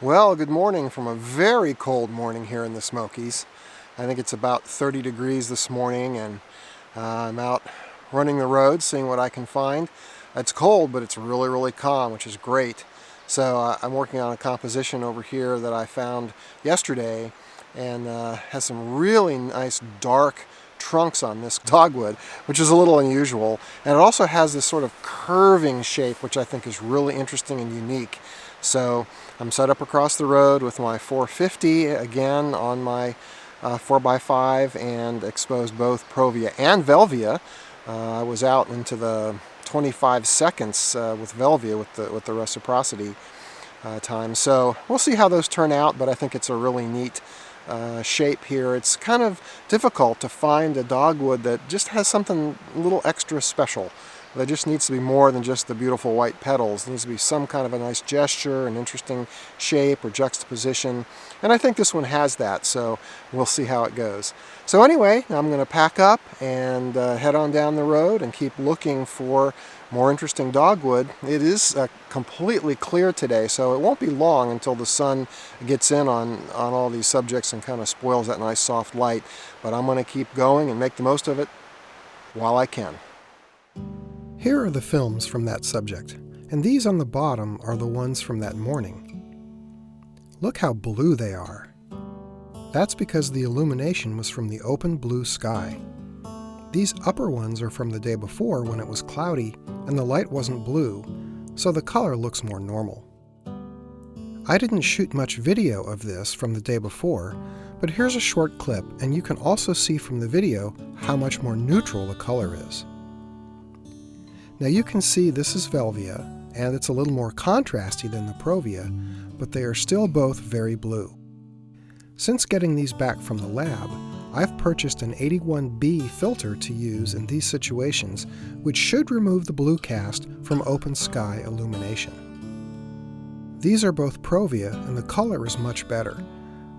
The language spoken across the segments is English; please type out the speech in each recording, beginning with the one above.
Well, good morning from a very cold morning here in the Smokies. I think it's about 30 degrees this morning, and I'm out running the road, seeing what I can find. It's cold, but it's really calm, which is great. So I'm working on a composition over here that I found yesterday, and has some really nice dark trunks on this dogwood, which is a little unusual. And it also has this sort of curving shape, which I think is really interesting and unique. So I'm set up across the road with my 450 again on my 4x5 and exposed both Provia and Velvia. I was out into the 25 seconds with Velvia with the reciprocity time. So we'll see how those turn out, but I think it's a really neat shape here. It's kind of difficult to find a dogwood that just has something a little extra special. There just needs to be more than just the beautiful white petals. There needs to be some kind of a nice gesture, an interesting shape or juxtaposition. And I think this one has that, so we'll see how it goes. So anyway, I'm going to pack up and head on down the road and keep looking for more interesting dogwood. It is completely clear today, so it won't be long until the sun gets in on all these subjects and kind of spoils that nice soft light. But I'm going to keep going and make the most of it while I can. Here are the films from that subject, and these on the bottom are the ones from that morning. Look how blue they are. That's because the illumination was from the open blue sky. These upper ones are from the day before when it was cloudy and the light wasn't blue, so the color looks more normal. I didn't shoot much video of this from the day before, but here's a short clip, and you can also see from the video how much more neutral the color is. Now you can see this is Velvia, and it's a little more contrasty than the Provia, but they are still both very blue. Since getting these back from the lab, I've purchased an 81B filter to use in these situations, which should remove the blue cast from open sky illumination. These are both Provia, and the color is much better.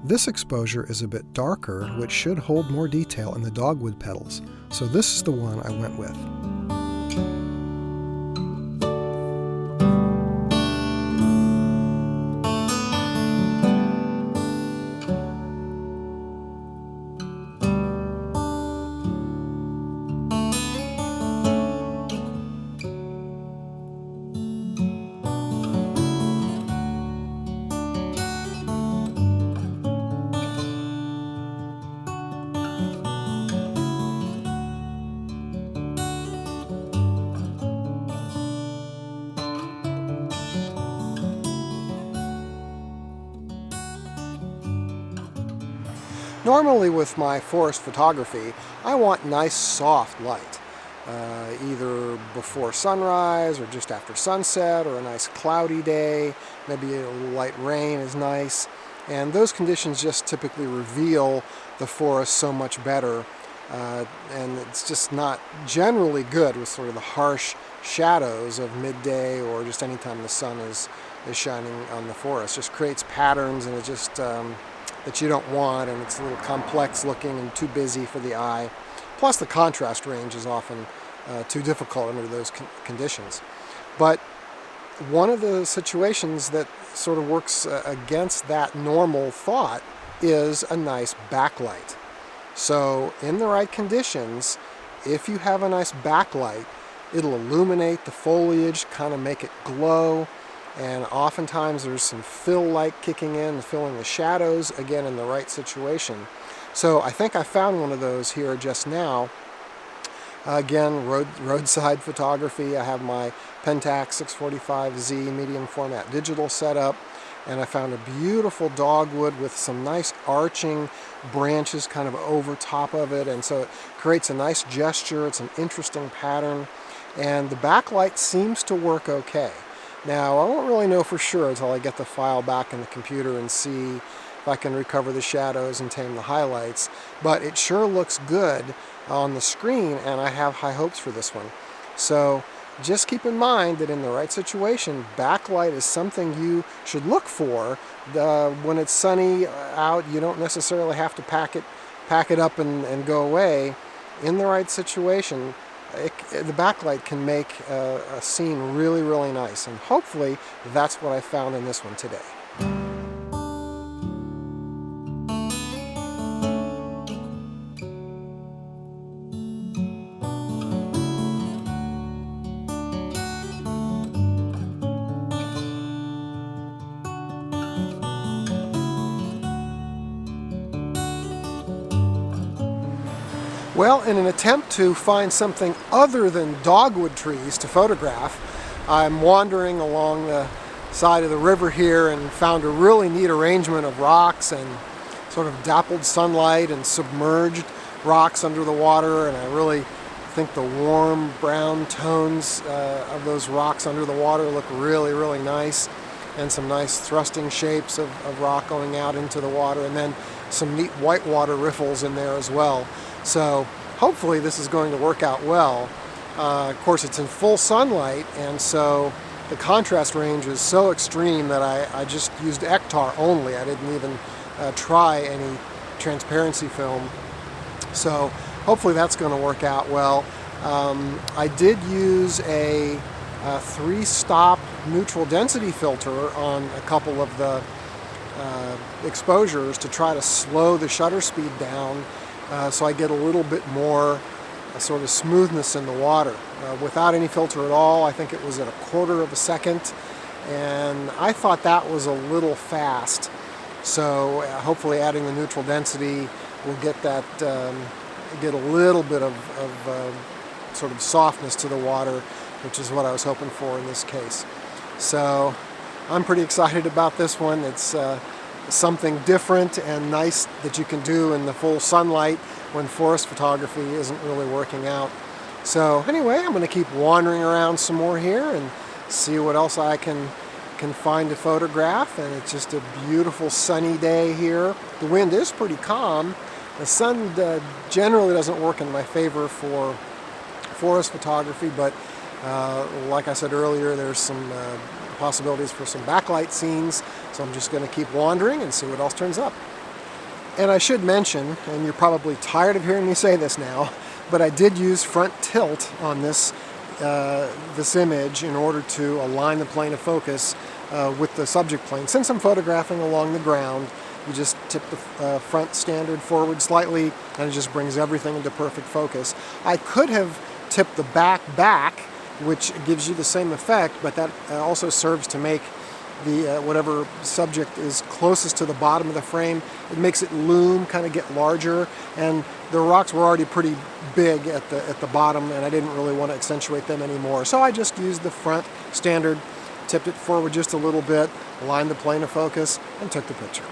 This exposure is a bit darker, which should hold more detail in the dogwood petals, so this is the one I went with. Normally with my forest photography, I want nice soft light, either before sunrise or just after sunset, or a nice cloudy day, maybe a little light rain is nice, and those conditions just typically reveal the forest so much better, and it's just not generally good with sort of the harsh shadows of midday or just anytime the sun is shining on the forest. It just creates patterns, and it just that you don't want, and it's a little complex looking and too busy for the eye. Plus the contrast range is often too difficult under those conditions. But one of the situations that sort of works against that normal thought is a nice backlight. So in the right conditions, if you have a nice backlight, it'll illuminate the foliage, kind of make it glow. And oftentimes there's some fill light kicking in and filling the shadows, again in the right situation. So I think I found one of those here just now. Again, roadside photography. I have my Pentax 645Z medium format digital set up, and I found a beautiful dogwood with some nice arching branches kind of over top of it, and so it creates a nice gesture. It's an interesting pattern, and the backlight seems to work okay. Now, I won't really know for sure until I get the file back in the computer and see if I can recover the shadows and tame the highlights, but it sure looks good on the screen, and I have high hopes for this one. So just keep in mind that in the right situation, backlight is something you should look for. When it's sunny out, you don't necessarily have to pack it up and go away. In the right situation, the backlight can make a scene really nice, and hopefully that's what I found in this one today. Well, in an attempt to find something other than dogwood trees to photograph, I'm wandering along the side of the river here and found a really neat arrangement of rocks and sort of dappled sunlight and submerged rocks under the water, and I really think the warm brown tones of those rocks under the water look really, really nice, and some nice thrusting shapes of rock going out into the water, and then some neat whitewater riffles in there as well. So hopefully this is going to work out well. Of course, it's in full sunlight, and so the contrast range is so extreme that I just used Ektar only. I didn't even try any transparency film. So hopefully that's going to work out well. I did use a 3-stop neutral density filter on a couple of the exposures to try to slow the shutter speed down so I get a little bit more sort of smoothness in the water. Without any filter at all, I think it was at 1/4 of a second, and I thought that was a little fast. So hopefully adding the neutral density will get that, get a little bit of sort of softness to the water, which is what I was hoping for in this case. So I'm pretty excited about this one. It's something different and nice that you can do in the full sunlight when forest photography isn't really working out. So anyway, I'm going to keep wandering around some more here and see what else I can find to photograph. And it's just a beautiful sunny day here. The wind is pretty calm. The sun generally doesn't work in my favor for forest photography, but like I said earlier, there's some possibilities for some backlight scenes, so I'm just going to keep wandering and see what else turns up. And I should mention, and you're probably tired of hearing me say this now, but I did use front tilt on this image in order to align the plane of focus with the subject plane. Since I'm photographing along the ground, you just tip the front standard forward slightly, and it just brings everything into perfect focus. I could have tipped the back, which gives you the same effect, but that also serves to make the whatever subject is closest to the bottom of the frame, it makes it loom, kind of get larger, and the rocks were already pretty big at the bottom, and I didn't really want to accentuate them anymore. So I just used the front standard, tipped it forward just a little bit, aligned the plane of focus, and took the picture.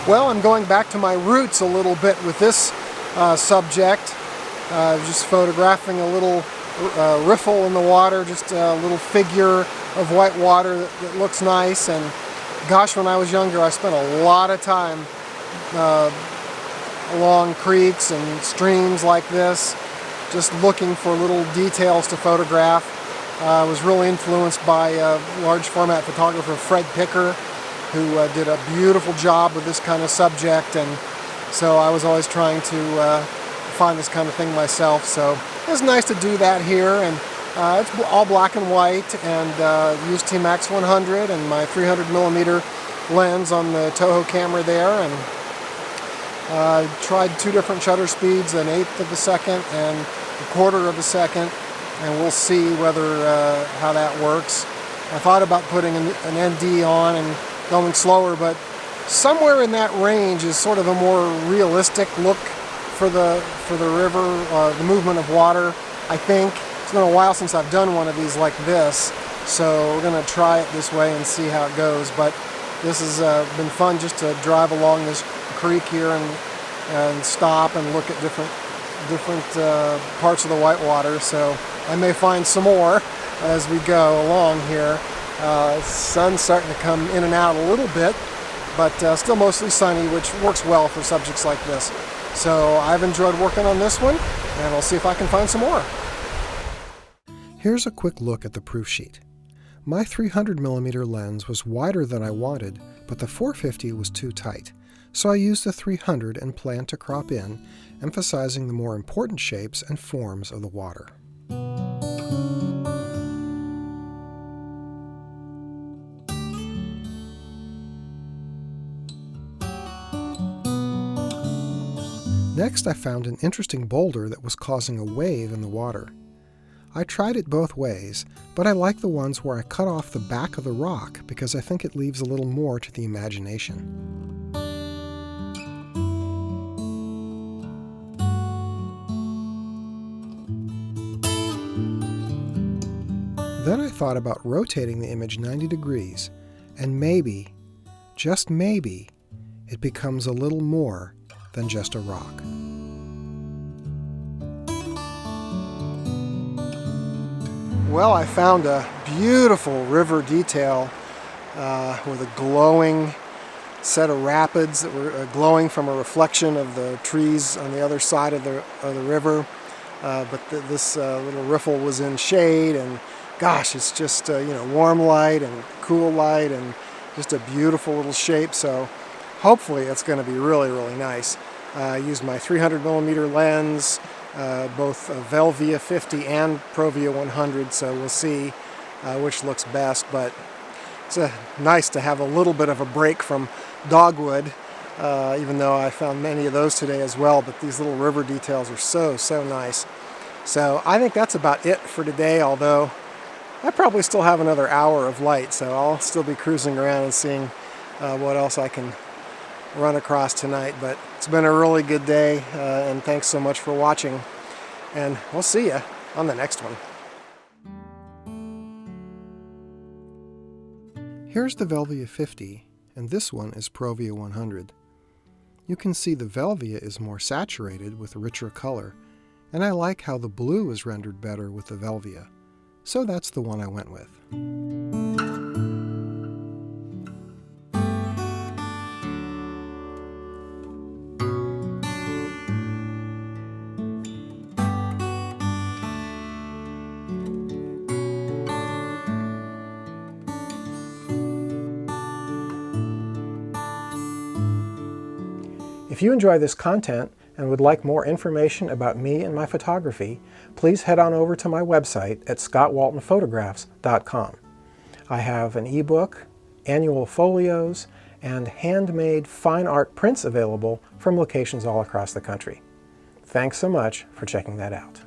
Well, I'm going back to my roots a little bit with this subject. Just photographing a little riffle in the water, just a little figure of white water that looks nice. And gosh, when I was younger, I spent a lot of time along creeks and streams like this, just looking for little details to photograph. I was really influenced by large format photographer Fred Picker, who did a beautiful job with this kind of subject, and so I was always trying to find this kind of thing myself. So it's nice to do that here, and it's all black and white, and used T-Max 100 and my 300mm lens on the Toho camera there, and tried 2 different shutter speeds, an 1/8 of a second and a 1/4 of a second, and we'll see whether how that works. I thought about putting an ND on and going slower, but somewhere in that range is sort of a more realistic look for the river, the movement of water. I think it's been a while since I've done one of these like this, so we're going to try it this way and see how it goes. But this has been fun just to drive along this creek here and stop and look at different parts of the whitewater. So I may find some more as we go along here. Sun's starting to come in and out a little bit, but still mostly sunny, which works well for subjects like this. So I've enjoyed working on this one, and I'll see if I can find some more. Here's a quick look at the proof sheet. My 300mm lens was wider than I wanted, but the 450 was too tight, so I used the 300 and planned to crop in, emphasizing the more important shapes and forms of the water. Next, I found an interesting boulder that was causing a wave in the water. I tried it both ways, but I like the ones where I cut off the back of the rock because I think it leaves a little more to the imagination. Then I thought about rotating the image 90 degrees, and maybe, just maybe, it becomes a little more than just a rock. Well, I found a beautiful river detail with a glowing set of rapids that were glowing from a reflection of the trees on the other side of the river. This little riffle was in shade, and gosh, it's just warm light and cool light and just a beautiful little shape. So hopefully it's going to be really, really nice. I used my 300mm lens, both Velvia 50 and Provia 100, so we'll see which looks best. But it's nice to have a little bit of a break from Dogwood, even though I found many of those today as well. But these little river details are so nice. So I think that's about it for today, although I probably still have another hour of light, so I'll still be cruising around and seeing what else I can run across tonight. But it's been a really good day, and thanks so much for watching, and we'll see you on the next one. Here's the Velvia 50, and this one is Provia 100. You can see the Velvia is more saturated with richer color, and I like how the blue is rendered better with the Velvia. So that's the one I went with. If you enjoy this content and would like more information about me and my photography, please head on over to my website at scottwaltonphotographs.com. I have an ebook, annual folios, and handmade fine art prints available from locations all across the country. Thanks so much for checking that out.